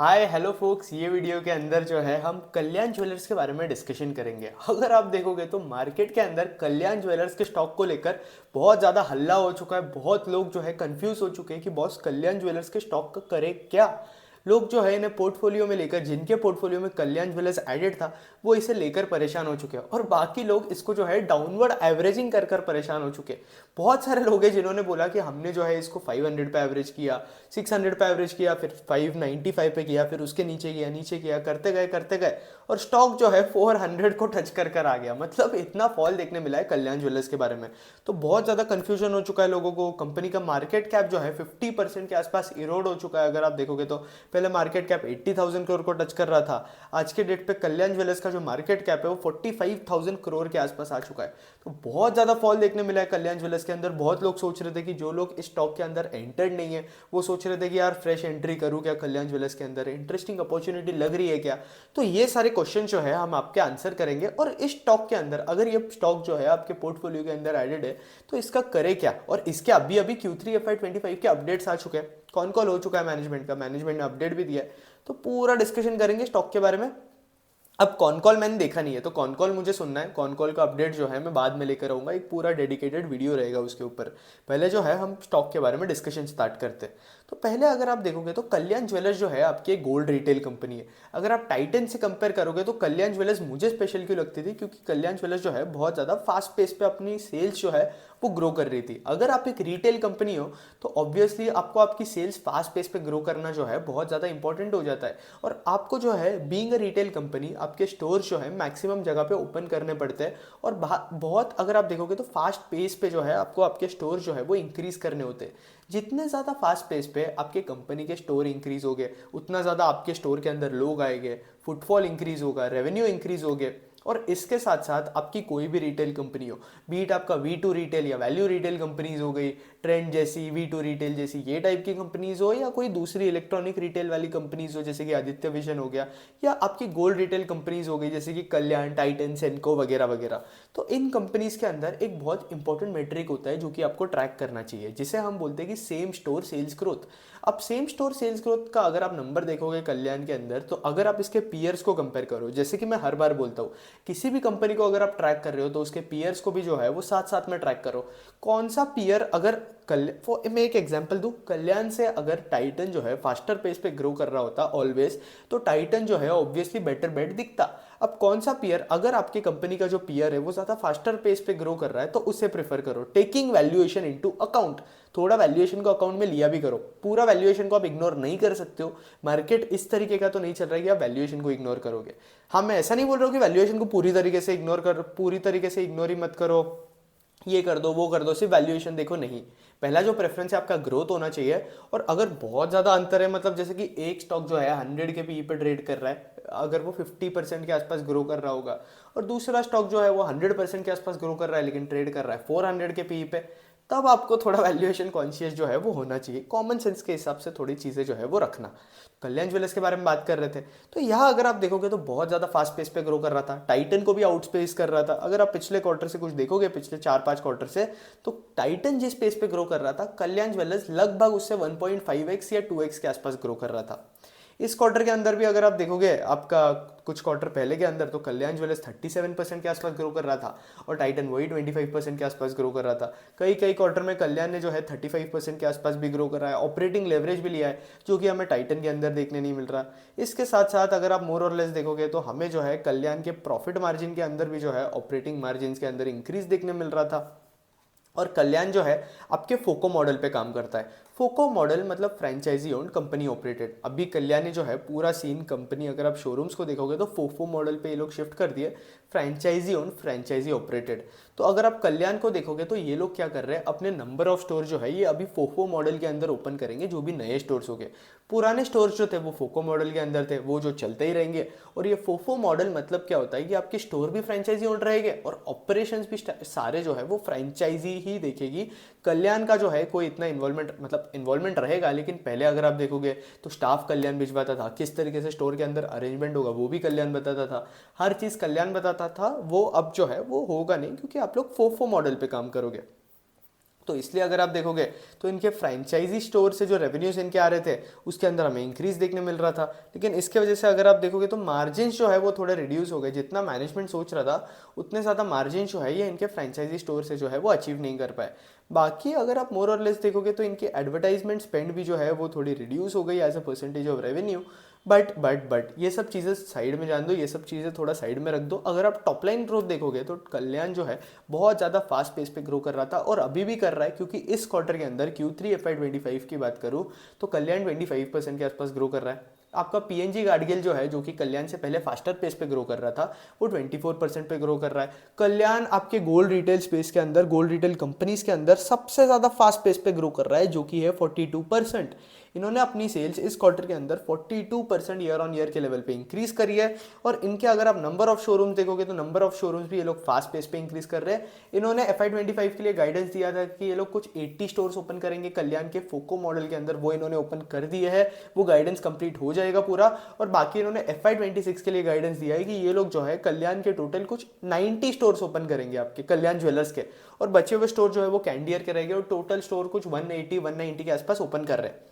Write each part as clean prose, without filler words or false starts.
Hi hello focus, ये video के अंदर जो है हम कल्याण ज्वेलर्स के बारे में डिस्कशन करेंगे। अगर आप देखोगे तो मार्केट के अंदर कल्याण ज्वेलर्स के स्टॉक को लेकर बहुत ज़्यादा हल्ला हो चुका है। बहुत लोग जो है कंफ्यूज हो चुके हैं कि बॉस कल्याण ज्वेलर्स के स्टॉक का करे क्या। लोग जो है इन्हें पोर्टफोलियो में लेकर, जिनके पोर्टफोलियो में कल्याण ज्वेलर्स एडेड था, वो इसे लेकर परेशान हो चुके हैं और बाकी लोग इसको जो है डाउनवर्ड एवरेजिंग कर कर परेशान हो चुके हैं। बहुत सारे लोग हैं जिन्होंने बोला कि हमने जो है इसको 500 पे एवरेज किया, 600 पे एवरेज किया, फिर 595 पे किया, फिर उसके नीचे किया, करते गए और स्टॉक जो है 400 को टच कर कर आ गया। मतलब इतना फॉल देखने मिला है कल्याण ज्वेलर्स के बारे में। तो बहुत ज़्यादा कंफ्यूजन हो चुका है लोगों को। कंपनी का मार्केट कैप जो है 50% के आसपास इरोड हो चुका है। अगर आप देखोगे तो पहले मार्केट कैप 80,000 करोड़ को टच कर रहा था। आज के डेट पे कल्याण ज्वेलर्स का जो मार्केट कैप है वो 45,000 करोड़ के आसपास आ चुका है। तो बहुत ज़्यादा फॉल देखने मिला है कल्याण ज्वेलर्स के अंदर। बहुत लोग सोच रहे थे कि जो लोग इस स्टॉक के अंदर एंटर्ड नहीं है वो सोच रहे थे कि यार फ्रेश एंट्री करूं क्या कल्याण ज्वेलर्स के अंदर, इंटरेस्टिंग अपॉर्चुनिटी लग रही है क्या। तो ये सारे क्वेश्चन जो है हम आपके आंसर करेंगे। और इस स्टॉक के अंदर अगर ये स्टॉक जो है आपके पोर्टफोलियो के अंदर एडेड है तो इसका करे क्या, और इसके अभी अभी Q3 FY25 के अपडेट्स आ चुके हैं। कौन कॉल हो चुका है मैनेजमेंट का, मैनेजमेंट ने अपडेट भी दिया है। तो पूरा डिस्कशन करेंगे स्टॉक के बारे में। अब कॉन कॉल मैंने देखा नहीं है तो कॉन कॉल मुझे सुनना है। कॉन कॉल का अपडेट जो है मैं बाद में लेकर आऊंगा, एक पूरा डेडिकेटेड वीडियो रहेगा उसके ऊपर। पहले जो है हम स्टॉक के बारे में डिस्कशन स्टार्ट करते हैं। तो पहले अगर आप देखोगे तो कल्याण ज्वेलर्स जो है आपकी एक गोल्ड रिटेल कंपनी है। अगर आप टाइटन से कंपेयर करोगे तो कल्याण ज्वेलर्स मुझे स्पेशल क्यों लगती थी, क्योंकि कल्याण ज्वेलर्स जो है बहुत ज़्यादा फास्ट पेस पे अपनी सेल्स जो है वो ग्रो कर रही थी। अगर आप एक रिटेल कंपनी हो तो ऑब्वियसली आपको आपकी सेल्स फास्ट पेस पे ग्रो करना जो है बहुत ज़्यादा इंपॉर्टेंट हो जाता है। और आपको जो है बीइंग अ रिटेल कंपनी आपके स्टोर जो है मैक्सिमम जगह पे ओपन करने पड़ते हैं। और बहुत अगर आप देखोगे तो फास्ट पेस पे जो है आपको आपके स्टोर जो है वो इंक्रीज करने होते हैं। जितने ज़्यादा फास्ट पेस पे आपके कंपनी के स्टोर इंक्रीज हो गए उतना ज़्यादा आपके स्टोर के अंदर लोग आएंगे, फुटफॉल इंक्रीज होगा, रेवेन्यू इंक्रीज हो गए। और इसके साथ साथ आपकी कोई भी रिटेल कंपनी हो, बीट आपका V2 रिटेल या वैल्यू रिटेल कंपनीज हो गई, ट्रेंड जैसी, V2 रिटेल जैसी ये टाइप की कंपनीज हो, या कोई दूसरी इलेक्ट्रॉनिक रिटेल वाली कंपनीज हो जैसे कि आदित्य विजन हो गया, या आपकी गोल्ड रिटेल कंपनीज हो गई जैसे कि कल्याण, टाइटन, सेनको वगैरह वगैरह। तो इन कंपनीज के अंदर एक बहुत इंपॉर्टेंट मेट्रिक होता है जो कि आपको ट्रैक करना चाहिए, जिसे हम बोलते हैं कि सेम स्टोर सेल्स ग्रोथ। अब सेम स्टोर सेल्स ग्रोथ का अगर आप नंबर देखोगे कल्याण के अंदर, तो अगर आप इसके पीयर्स को कंपेयर करो, जैसे कि मैं हर बार बोलता हूँ, किसी भी कंपनी को अगर आप ट्रैक कर रहे हो तो उसके पीयर्स को भी जो है वो साथ साथ में ट्रैक करो। कौन सा पीयर अगर मैं एक एग्जांपल दूं, कल्याण से अगर टाइटन जो है फास्टर पेस पे ग्रो कर रहा होता ऑलवेज, तो टाइटन जो है ऑब्वियसली बेटर बेट दिखता। अब कौन सा पीयर, अगर आपकी कंपनी का जो पीयर है वो ज्यादा फास्टर पेस पे ग्रो कर रहा है तो उसे प्रेफर करो, टेकिंग वैल्यूएशन इनटू अकाउंट। थोड़ा वैल्यूएशन को अकाउंट में लिया भी करो, पूरा वैल्यूएशन को आप इग्नोर नहीं कर सकते हो। मार्केट इस तरीके का तो नहीं चल रहा है कि आप वैल्यूएशन को इग्नोर करोगे। हाँ, मैं ऐसा नहीं बोल रहा हूँ कि वैल्यूएशन को पूरी तरीके से इग्नोर ही मत करो, ये कर दो वो कर दो, सिर्फ वैल्यूएशन देखो, नहीं। पहला जो प्रेफरेंस है आपका ग्रोथ होना चाहिए। और अगर बहुत ज़्यादा अंतर है, मतलब जैसे कि एक स्टॉक जो है 100 के पी पे ट्रेड कर रहा है, अगर वो 50% के आसपास ग्रो कर रहा होगा, और दूसरा स्टॉक जो है वो 100% के आसपास ग्रो कर रहा है लेकिन ट्रेड कर रहा है 400 के पी पे, तब आपको थोड़ा वैल्यूएशन कॉन्शियस जो है वो होना चाहिए। कॉमन सेंस के हिसाब से थोड़ी चीज़ें जो है वो रखना। कल्याण ज्वेलर्स के बारे में बात कर रहे थे, तो यहाँ अगर आप देखोगे तो बहुत ज़्यादा फास्ट पेस पे ग्रो कर रहा था, टाइटन को भी आउटस्पेस कर रहा था। अगर आप पिछले क्वार्टर से कुछ देखोगे, पिछले 4-5 क्वार्टर से, तो टाइटन जिस पेस पे ग्रो कर रहा था, कल्याण ज्वेलर्स लगभग उससे 1.5x या 2x के आसपास ग्रो कर रहा था। इस क्वार्टर के अंदर भी अगर आप देखोगे, आपका कुछ क्वार्टर पहले के अंदर, तो कल्याण ज्वेलर्स 37% के आसपास ग्रो कर रहा था और टाइटन वही 25% के आसपास ग्रो कर रहा था। कई कई क्वार्टर में कल्याण ने जो है 35% के आसपास भी ग्रो कर रहा है, ऑपरेटिंग लेवरेज भी लिया है, जो कि हमें टाइटन के अंदर देखने नहीं मिल रहा। इसके साथ साथ अगर आप मोर और लेस देखोगे तो हमें जो है कल्याण के प्रॉफिट मार्जिन के अंदर भी जो है ऑपरेटिंग मार्जिन के अंदर इंक्रीज देखने मिल रहा था। और कल्याण जो है आपके फोको मॉडल पे काम करता है। फोको मॉडल मतलब फ्रेंचाइजी ओन्ड कंपनी ऑपरेटेड। अभी कल्याणी जो है पूरा सीन कंपनी, अगर आप शोरूम्स को देखोगे तो फोफो मॉडल पे ये लोग शिफ्ट कर दिए, फ्रेंचाइजी ओन्ड फ्रेंचाइजी ऑपरेटेड। तो अगर आप कल्याण को देखोगे तो ये लोग क्या कर रहे हैं, अपने नंबर ऑफ स्टोर जो है ये अभी फोफो मॉडल के अंदर ओपन करेंगे, जो भी नए स्टोर्स हो गए। पुराने स्टोर्स जो थे वो फोको मॉडल के अंदर थे, वो जो चलते ही रहेंगे। और ये फोफो मॉडल मतलब क्या होता है कि आपके स्टोर भी फ्रेंचाइजी ओन्ड रहेंगे और ऑपरेशंस भी सारे जो है वो फ्रेंचाइजी ही देखेगी। कल्याण का जो है कोई इतना इन्वॉल्वमेंट, मतलब इन्वॉल्वमेंट रहेगा, लेकिन पहले अगर आप देखोगे तो स्टाफ कल्याण भिजवाता था, किस तरीके से स्टोर के अंदर अरेंजमेंट होगा वो भी कल्याण बताता था, हर चीज़ कल्याण बताता था। वो अब जो है वो होगा नहीं, क्योंकि आप लोग फोफो मॉडल पे काम करोगे। तो इसलिए अगर आप देखोगे तो इनके फ्रेंचाइजी स्टोर से जो रेवेन्यूज इनके आ रहे थे उसके अंदर हमें इंक्रीज देखने मिल रहा था, लेकिन इसके वजह से अगर आप देखोगे तो मार्जिन जो है वो थोड़े रिड्यूस हो गए। जितना मैनेजमेंट सोच रहा था उतने ज़्यादा मार्जिन जो है ये इनके फ्रेंचाइजी स्टोर से जो है वो अचीव नहीं कर पाए। बाकी अगर आप मोर और लेस देखोगे तो इनकी एडवर्टाइजमेंट स्पेंड भी जो है वो थोड़ी रिड्यूस हो गई as a percentage of revenue. But ये सब चीज़ें साइड में जान दो, ये सब चीज़ें थोड़ा साइड में रख दो। अगर आप टॉप लाइन ग्रोथ देखोगे तो कल्याण जो है बहुत ज़्यादा फास्ट पेस पे ग्रो कर रहा था और अभी भी कर रहा है, क्योंकि इस क्वार्टर के अंदर Q3 FY25 की बात करूँ तो कल्याण 25% के आसपास ग्रो कर रहा है। आपका पीएनजी गाडगिल जो है जो कि कल्याण से पहले फास्टर पेस पे ग्रो कर रहा था वो 24% पे ग्रो कर रहा है। कल्याण आपके गोल्ड रिटेल स्पेस के अंदर, गोल्ड रिटेल कंपनीज के अंदर सबसे ज़्यादा फास्ट पेस पे ग्रो कर रहा है जो कि है 42%। इन्होंने अपनी सेल्स इस क्वार्टर के अंदर 42% ईयर ऑन ईयर के लेवल पे इंक्रीज करी है। और इनके अगर आप नंबर ऑफ शोरूम्स देखोगे तो नंबर ऑफ शोरूम्स भी ये लोग फास्ट पेस पे इंक्रीज कर रहे हैं। इन्होंने FY25 के लिए गाइडेंस दिया था कि ये लोग कुछ 80 स्टोर्स ओपन करेंगे कल्याण के फोको मॉडल के अंदर, वो इन्होंने ओपन कर दिए है, वो गाइडेंस कंप्लीट हो जाएगा पूरा। और बाकी इन्होंने FY26 के लिए गाइडेंस दिया है कि ये लोग जो है कल्याण के टोटल कुछ 90 स्टोर्स ओपन करेंगे आपके कल्याण ज्वेलर्स के, और बचे हुए स्टोर जो है वो कैंडियर के रहेंगे और टोटल स्टोर कुछ 180-190 के आसपास ओपन कर रहे हैं।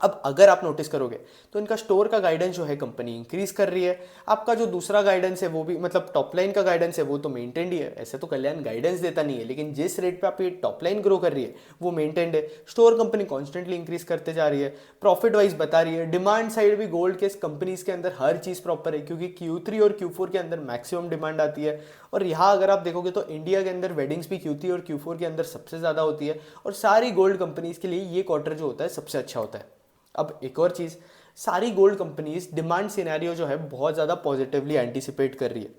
अब अगर आप नोटिस करोगे तो इनका स्टोर का गाइडेंस जो है कंपनी इंक्रीज कर रही है। आपका जो दूसरा गाइडेंस है वो भी, मतलब टॉप लाइन का गाइडेंस है वो तो मेंटेन्ड ही है। ऐसे तो कल्याण गाइडेंस देता नहीं है, लेकिन जिस रेट पे आपकी टॉप लाइन ग्रो कर रही है वो मेंटेन्ड है। स्टोर कंपनी कॉन्स्टेंटली इंक्रीज करते जा रही है, प्रॉफिट वाइज बता रही है। डिमांड साइड भी गोल्ड के कंपनीज के अंदर हर चीज प्रॉपर है, क्योंकि Q3 और Q4 के अंदर मैक्सिमम डिमांड आती है। और यहाँ अगर आप देखोगे तो इंडिया के अंदर वेडिंग्स भी Q3 और Q4 के अंदर सबसे ज्यादा होती है, और सारी गोल्ड कंपनीज के लिए ये क्वार्टर जो होता है सबसे अच्छा होता है। अब एक और चीज़, सारी गोल्ड कंपनीज डिमांड सिनेरियो जो है बहुत ज़्यादा पॉजिटिवली एंटिसिपेट कर रही है।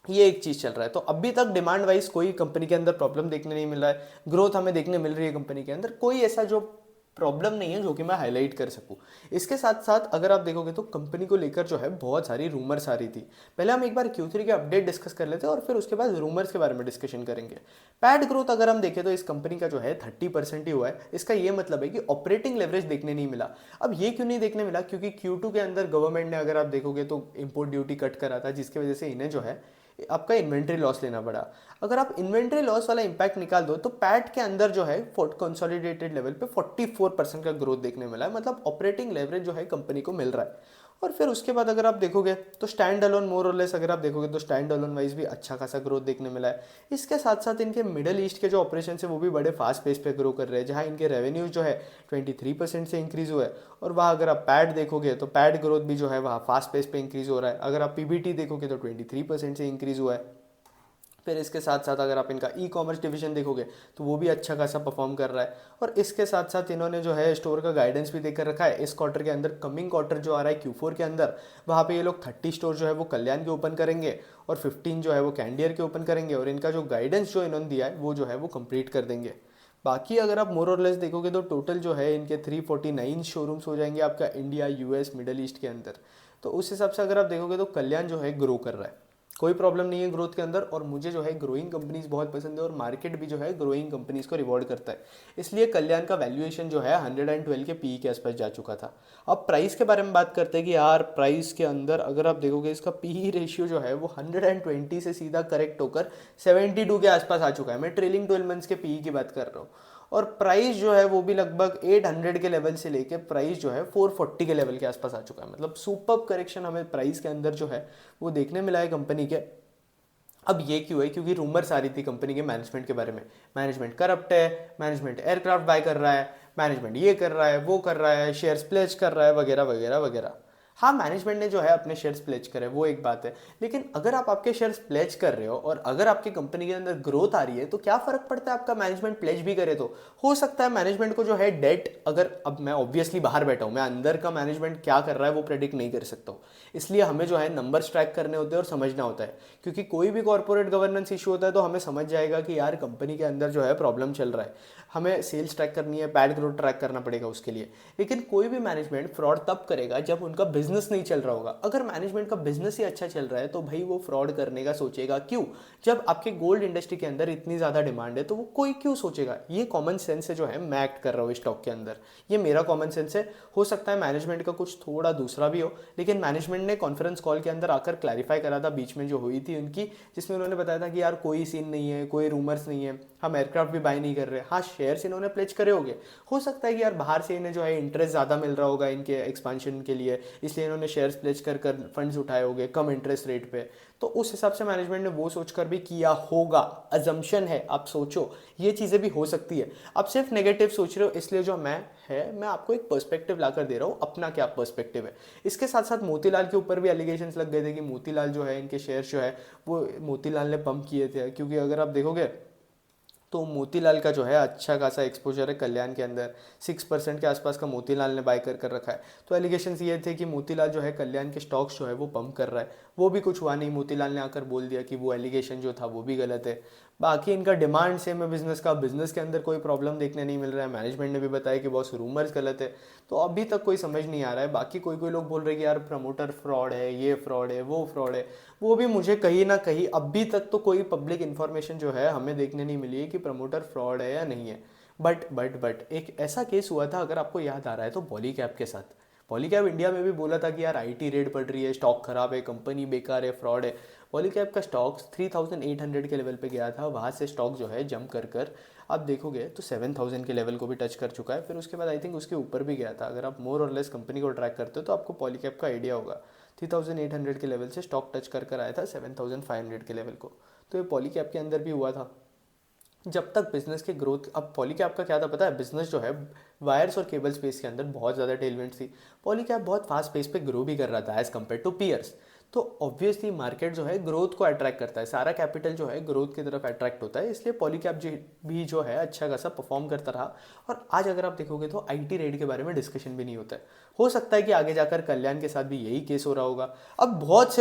ये एक चीज़ चल रहा है। तो अभी तक डिमांड वाइज कोई कंपनी के अंदर प्रॉब्लम देखने नहीं मिल रहा है, ग्रोथ हमें देखने मिल रही है कंपनी के अंदर, कोई ऐसा जो प्रॉब्लम नहीं है जो कि मैं हाईलाइट कर सकूं। इसके साथ साथ अगर आप देखोगे तो कंपनी को लेकर जो है बहुत सारी रूमर्स आ रही थी। पहले हम एक बार Q3 के अपडेट डिस्कस कर लेते हैं और फिर उसके बाद रूमर्स के बारे में डिस्कशन करेंगे। पैड ग्रोथ अगर हम देखें तो इस कंपनी का जो है 30% ही हुआ है। इसका ये मतलब है कि ऑपरेटिंग लेवरेज देखने नहीं मिला। अब ये क्यों नहीं देखने मिला, क्योंकि Q2 के अंदर गवर्नमेंट ने अगर आप देखोगे तो इम्पोर्ट ड्यूटी कट करा था, जिसकी वजह से इन्हें जो है आपका इन्वेंट्री लॉस लेना पड़ा। अगर आप इन्वेंट्री लॉस वाला इंपैक्ट निकाल दो तो पैट के अंदर जो है कंसोलिडेटेड लेवल पे 44% का ग्रोथ देखने मिला है, मतलब ऑपरेटिंग लेवरेज जो है कंपनी को मिल रहा है। और फिर उसके बाद अगर आप देखोगे तो स्टैंड अलोन मोर और लेस अगर आप देखोगे तो स्टैंड अलोन वाइज भी अच्छा खासा ग्रोथ देखने मिला है। इसके साथ साथ इनके मिडल ईस्ट के जो ऑपरेशन है वो भी बड़े फास्ट पेस पे ग्रो कर रहे हैं, जहाँ इनके रेवेन्यूज जो है 23% से इंक्रीज हुआ है। और वहाँ अगर आप पैड देखोगे तो पैड ग्रोथ भी जो है वहाँ फास्ट पेस पे इंक्रीज हो रहा है। अगर आप PBT देखोगे तो 23% से इंक्रीज हुआ है। फिर इसके साथ साथ अगर आप इनका ई-कॉमर्स डिवीजन देखोगे तो वो भी अच्छा खासा परफॉर्म कर रहा है। और इसके साथ साथ इन्होंने जो है स्टोर का गाइडेंस भी देकर रखा है इस क्वार्टर के अंदर। कमिंग क्वार्टर जो आ रहा है Q4 के अंदर, वहाँ पे ये लोग 30 स्टोर जो है वो कल्याण के ओपन करेंगे और 15 जो है वो कैंडियर के ओपन करेंगे, और इनका जो गाइडेंस जो इन्होंने दिया है वो जो है वो कंप्लीट कर देंगे। बाकी अगर आप मोर और लेस देखोगे तो टोटल जो है इनके 349 शोरूम्स हो जाएंगे आपका इंडिया, US, मिडल ईस्ट के अंदर। तो उस हिसाब से अगर आप देखोगे तो कल्याण जो है ग्रो कर रहा है, कोई प्रॉब्लम नहीं है ग्रोथ के अंदर। और मुझे जो है ग्रोइंग कंपनीज बहुत पसंद है और मार्केट भी जो है ग्रोइंग कंपनीज को रिवॉर्ड करता है। इसलिए कल्याण का वैल्यूएशन जो है 112 के PE के आसपास जा चुका था। अब प्राइस के बारे में बात करते हैं कि यार प्राइस के अंदर अगर आप देखोगे इसका PE रेशियो जो है वो 120 से सीधा करेक्ट होकर 72 के आसपास आ चुका है। मैं ट्रेलिंग 12 मंथ्स के PE की बात कर रहा हूँ। और प्राइस जो है वो भी लगभग 800 के लेवल से लेके प्राइस जो है 440 के लेवल के आसपास आ चुका है। मतलब सुपर करेक्शन हमें प्राइस के अंदर जो है वो देखने मिला है कंपनी के। अब ये क्यों है, क्योंकि रूमर्स आ रही थी कंपनी के मैनेजमेंट के बारे में, मैनेजमेंट करप्ट है, मैनेजमेंट एयरक्राफ्ट बाय कर रहा है, मैनेजमेंट ये कर रहा है, वो कर रहा है, शेयर्स प्लेज कर रहा है, वगैरह वगैरह वगैरह। हाँ, मैनेजमेंट ने जो है अपने शेयर्स प्लेज करे वो एक बात है, लेकिन अगर आप आपके शेयर्स प्लेज कर रहे हो और अगर आपकी कंपनी के अंदर ग्रोथ आ रही है तो क्या फर्क पड़ता है आपका मैनेजमेंट प्लेज भी करे तो। हो सकता है मैनेजमेंट को जो है डेट, अगर अब मैं ऑब्वियसली बाहर बैठा हूँ, मैं अंदर का मैनेजमेंट क्या कर रहा है वो प्रेडिक्ट नहीं कर सकता हूँ, इसलिए हमें जो है नंबर्स ट्रैक करने होते हैं और समझना होता है। क्योंकि कोई भी कॉर्पोरेट गवर्नेंस इशू होता है तो हमें समझ जाएगा कि यार कंपनी के अंदर जो है प्रॉब्लम चल रहा है, हमें सेल्स ट्रैक करनी है, पैड ग्रोथ ट्रैक करना पड़ेगा उसके लिए। लेकिन कोई भी मैनेजमेंट फ्रॉड तब करेगा जब उनका बिजनेस नहीं चल रहा होगा। अगर मैनेजमेंट का बिजनेस ही अच्छा चल रहा है तो भाई वो फ्रॉड करने का सोचेगा क्यों? जब आपके गोल्ड इंडस्ट्री के अंदर इतनी ज़्यादा डिमांड है तो वो कोई क्यों सोचेगा? ये कॉमन सेंस से जो है मैं एक्ट कर रहा हूँ स्टॉक के अंदर, ये मेरा कॉमन सेंस है। हो सकता है मैनेजमेंट का कुछ थोड़ा दूसरा भी हो, लेकिन मैनेजमेंट ने कॉन्फ्रेंस कॉल के अंदर आकर क्लैरिफाई करा था बीच में जो हुई थी उनकी, जिसमें उन्होंने बताया था कि यार कोई सीन नहीं है, कोई रूमर्स नहीं है, हम एयरक्राफ्ट भी बाय नहीं कर रहे। हाँ, शेयर्स इन्होंने प्लेज करे होंगे, हो सकता है कि यार बाहर से इन्हें जो है इंटरेस्ट ज़्यादा मिल रहा होगा इनके एक्सपांशन के लिए, इसलिए इन्होंने शेयर्स प्लेज कर कर फंड्स उठाए होंगे कम इंटरेस्ट रेट पे। तो उस हिसाब से मैनेजमेंट ने वो सोचकर भी किया होगा, अजम्पशन है, आप सोचो ये चीज़ें भी हो सकती है। आप सिर्फ नेगेटिव सोच रहे हो, इसलिए जो मैं आपको एक पर्सपेक्टिव लाकर दे रहा हूँ, अपना क्या पर्सपेक्टिव है। इसके साथ साथ मोतीलाल के ऊपर भी एलिगेशंस लग गए थे कि मोतीलाल जो है इनके शेयर जो है वो मोतीलाल ने पंप किए थे, क्योंकि अगर आप देखोगे तो मोतीलाल का जो है अच्छा खासा एक्सपोजर है कल्याण के अंदर, 6% के आसपास का मोतीलाल ने बाय कर कर रखा है। तो एलिगेशंस ये थे कि मोतीलाल जो है कल्याण के स्टॉक्स जो है वो पंप कर रहा है, वो भी कुछ हुआ नहीं, मोतीलाल ने आकर बोल दिया कि वो एलिगेशन जो था वो भी गलत है। बाकी इनका डिमांड सेम है बिजनेस का, बिजनेस के अंदर कोई प्रॉब्लम देखने नहीं मिल रहा है, मैनेजमेंट ने भी बताया कि बॉस रूमर्स गलत है। तो अभी तक कोई समझ नहीं आ रहा है। बाकी कोई कोई लोग बोल रहे हैं कि यार प्रमोटर फ्रॉड है, ये फ्रॉड है, वो फ्रॉड है, वो भी मुझे कहीं ना कहीं अभी तक तो कोई पब्लिक इन्फॉर्मेशन जो है हमें देखने नहीं मिली है कि प्रमोटर फ्रॉड है या नहीं है। बट एक ऐसा केस हुआ था, अगर आपको याद आ रहा है तो पॉलीकैब के साथ। पॉलीकैब इंडिया में भी बोला था कि यार आईटी रेड पड़ रही है, स्टॉक खराब है, कंपनी बेकार है, फ्रॉड है। पॉलीकैब का स्टॉक 3800 के लेवल पे गया था, वहाँ से स्टॉक जो है जंप कर कर आप देखोगे तो 7000 के लेवल को भी टच कर चुका है। फिर उसके बाद आई थिंक उसके ऊपर भी गया था। अगर आप मोर और लेस कंपनी को ट्रैक करते हो तो आपको पॉलीकैब का आइडिया होगा। 3800 के लेवल से स्टॉक टच कर कर आया था 7500 के लेवल को। तो ये पॉलीकैब के अंदर भी हुआ था। जब तक बिजनेस के ग्रोथ, अब पॉलीकैब का क्या था पता है, बिजनेस जो है वायर्स और केबल स्पेस के अंदर बहुत ज़्यादा टेलमेंट थी। पॉलीकैब बहुत फास्ट पेस पे ग्रो भी कर रहा था एज कम्पेयर टू पीयर्स। तो ऑब्वियसली मार्केट जो है ग्रोथ को अट्रैक्ट करता है, सारा कैपिटल जो है ग्रोथ की तरफ अट्रैक्ट होता है, इसलिए पॉलीकैब भी जो है अच्छा खासा परफॉर्म करता रहा। और आज अगर आप देखोगे तो आईटी रेड के बारे में डिस्कशन भी नहीं होता है। हो सकता है कि आगे जाकर कल्याण के साथ भी यही केस हो रहा होगा। अब बहुत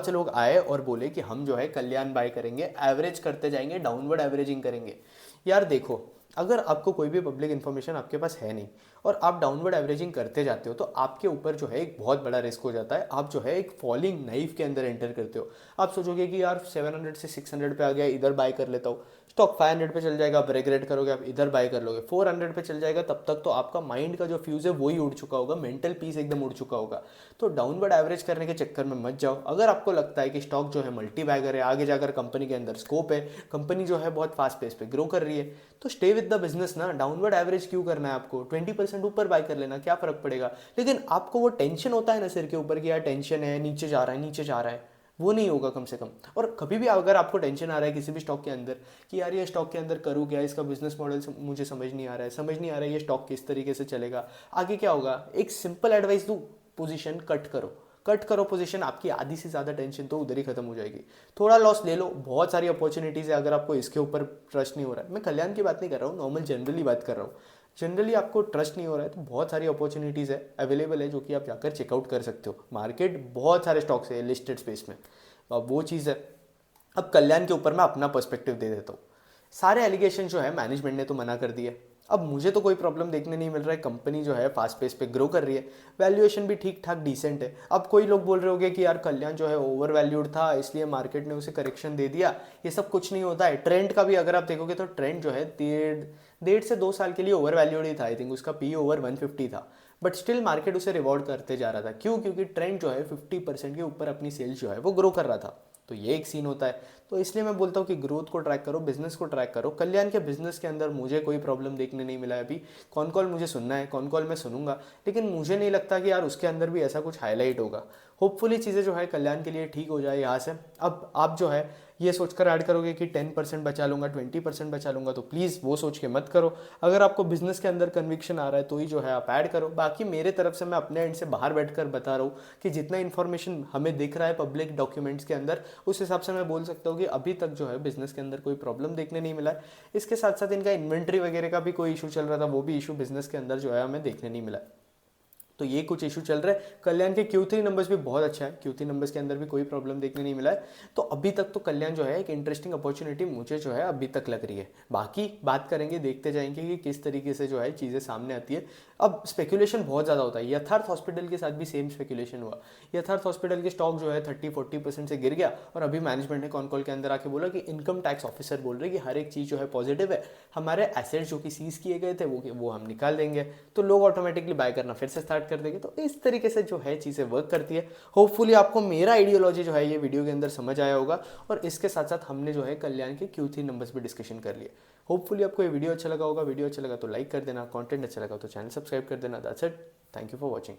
से लोग आए और बोले कि हम जो है कल्याण बाय करेंगे, एवरेज करते जाएंगे, डाउनवर्ड एवरेजिंग करेंगे। यार देखो, अगर आपको कोई भी पब्लिक इन्फॉर्मेशन आपके पास है नहीं और आप डाउनवर्ड एवरेजिंग करते जाते हो तो आपके ऊपर जो है एक बहुत बड़ा रिस्क हो जाता है। आप जो है एक फॉलिंग नाइफ के अंदर एंटर करते हो। आप सोचोगे कि यार 700 से 600 पे आ गया, इधर बाय कर लेता हूँ, स्टॉक 500 पे चल जाएगा, आप रिग्रेट करोगे, आप इधर बाय कर लोगे, 400 पे चल जाएगा, तब तक तो आपका माइंड का जो फ्यूज़ है वही उड़ चुका होगा, मेंटल पीस एकदम उड़ चुका होगा। तो डाउनवर्ड एवरेज करने के चक्कर में मत जाओ। अगर आपको लगता है कि स्टॉक जो है मल्टी बैगर है, आगे जाकर कंपनी के अंदर स्कोप है, कंपनी जो है बहुत फास्ट पेस पे ग्रो कर रही है, तो स्टे विद द बिजनेस ना। डाउनवर्ड एवरेज क्यों करना है आपको, 20% ऊपर बाय कर लेना, क्या फर्क पड़ेगा। लेकिन आपको वो टेंशन होता है ना सिर के ऊपर कि यार टेंशन है, नीचे जा रहा है, नीचे जा रहा है, वो नहीं होगा कम से कम। और कभी भी अगर आपको टेंशन आ रहा है किसी भी स्टॉक के अंदर कि यार ये स्टॉक के अंदर करूँ क्या, इसका बिजनेस मॉडल मुझे समझ नहीं आ रहा है, ये स्टॉक किस तरीके से चलेगा, आगे क्या होगा, एक सिंपल एडवाइस दूँ, पोजीशन कट करो पोजीशन, आपकी आधी से ज़्यादा टेंशन तो उधर ही खत्म हो जाएगी। थोड़ा लॉस ले लो, बहुत सारी अपॉर्चुनिटीज़ है। अगर आपको इसके ऊपर ट्रस्ट नहीं हो रहा है, मैं कल्याण की बात नहीं कर रहा हूँ, नॉर्मल जनरली बात कर रहा हूँ, जनरली आपको ट्रस्ट नहीं हो रहा है तो बहुत सारी अपॉर्चुनिटीज़ है अवेलेबल है जो कि आप जाकर चेकआउट कर सकते हो। मार्केट बहुत सारे स्टॉक्स है लिस्टेड स्पेस में, अब वो चीज़ है। अब कल्याण के ऊपर मैं अपना पर्सपेक्टिव दे देता हूँ। सारे एलिगेशन जो है मैनेजमेंट ने तो मना कर दिए, अब मुझे तो कोई प्रॉब्लम देखने नहीं मिल रहा है, कंपनी जो है फास्ट पेस पे ग्रो कर रही है, वैल्यूएशन भी ठीक ठाक डिसेंट है। अब कोई लोग बोल रहे होंगे कि यार कल्याण जो है ओवर वैल्यूड था इसलिए मार्केट ने उसे करेक्शन दे दिया, ये सब कुछ नहीं होता है। ट्रेंड का भी अगर आप देखोगे तो ट्रेंड जो है 1.5 से 2 साल के लिए ओवर वैल्यूड ही था। आई थिंक उसका पी ओवर 150 था, बट स्टिल मार्केट उसे रिवॉर्ड करते जा रहा था। क्यों? क्योंकि ट्रेंड जो है 50% के ऊपर अपनी सेल्स जो है वो ग्रो कर रहा था। तो ये एक सीन होता है। तो इसलिए मैं बोलता हूँ कि ग्रोथ को ट्रैक करो, बिजनेस को ट्रैक करो। कल्याण के बिजनेस के अंदर मुझे कोई प्रॉब्लम देखने नहीं मिला है अभी। कौन कॉल मुझे सुनना है, कौन कॉल मैं सुनूंगा, लेकिन मुझे नहीं लगता कि यार उसके अंदर भी ऐसा कुछ हाईलाइट होगा। होपफुली चीज़ें जो है कल्याण के लिए ठीक हो जाए यहाँ से। अब आप जो है ये सोचकर ऐड करोगे कि 10% बचा लूंगा, 20% बचा लूंगा, तो प्लीज़ वो सोच के मत करो। अगर आपको बिजनेस के अंदर कन्विक्शन आ रहा है तो ही जो है आप ऐड करो। बाकी मेरे तरफ से मैं अपने एंड से बाहर बैठकर बता रहा हूँ कि जितना इन्फॉर्मेशन हमें दिख रहा है पब्लिक डॉक्यूमेंट्स के अंदर, उस हिसाब से मैं बोल सकता हूँ कि अभी तक जो है बिजनेस के अंदर कोई प्रॉब्लम देखने नहीं मिला है। इसके साथ साथ इनका इन्वेंट्री वगैरह का भी कोई इशू चल रहा था, वो भी इशू बिजनेस के अंदर जो है हमें देखने नहीं मिला है। तो ये कुछ इशू चल रहा है। कल्याण के Q3 नंबर्स भी बहुत अच्छा है, Q3 नंबर्स के अंदर भी कोई प्रॉब्लम देखने नहीं मिला है। तो अभी तक तो कल्याण जो है एक इंटरेस्टिंग अपॉर्चुनिटी मुझे जो है अभी तक लग रही है। बाकी बात करेंगे, देखते जाएंगे कि किस तरीके से जो है चीज़ें सामने आती है। अब स्पेकुलेशन बहुत ज़्यादा होता है। यथार्थ हॉस्पिटल के साथ भी सेम स्पेकुलेशन हुआ। यथार्थ हॉस्पिटल के स्टॉक जो है 30-40% से गिर गया और अभी मैनेजमेंट ने कॉन कॉल के अंदर आके बोला कि इनकम टैक्स ऑफिसर बोल रहे कि हर एक चीज़ जो है पॉजिटिव है, हमारे एसेट्स जो कि सीज किए गए थे वो हम निकाल देंगे। तो लोग ऑटोमेटिकली बाय करना फिर से स्टार्ट स्टार्ट कर देंगे। तो इस तरीके से जो है चीज़ें वर्क करती है। होपफुली आपको मेरा आइडियोलॉजी जो है ये वीडियो के अंदर समझ आया होगा, और इसके साथ साथ हमने जो है कल्याण के Q3 नंबर्स भी डिस्कशन कर लिए। होपफुली आपको ये वीडियो अच्छा लगा होगा। वीडियो अच्छा लगा तो लाइक कर देना, कंटेंट अच्छा लगा तो चैनल सब्सक्राइब कर देना। That's it, thank you for watching.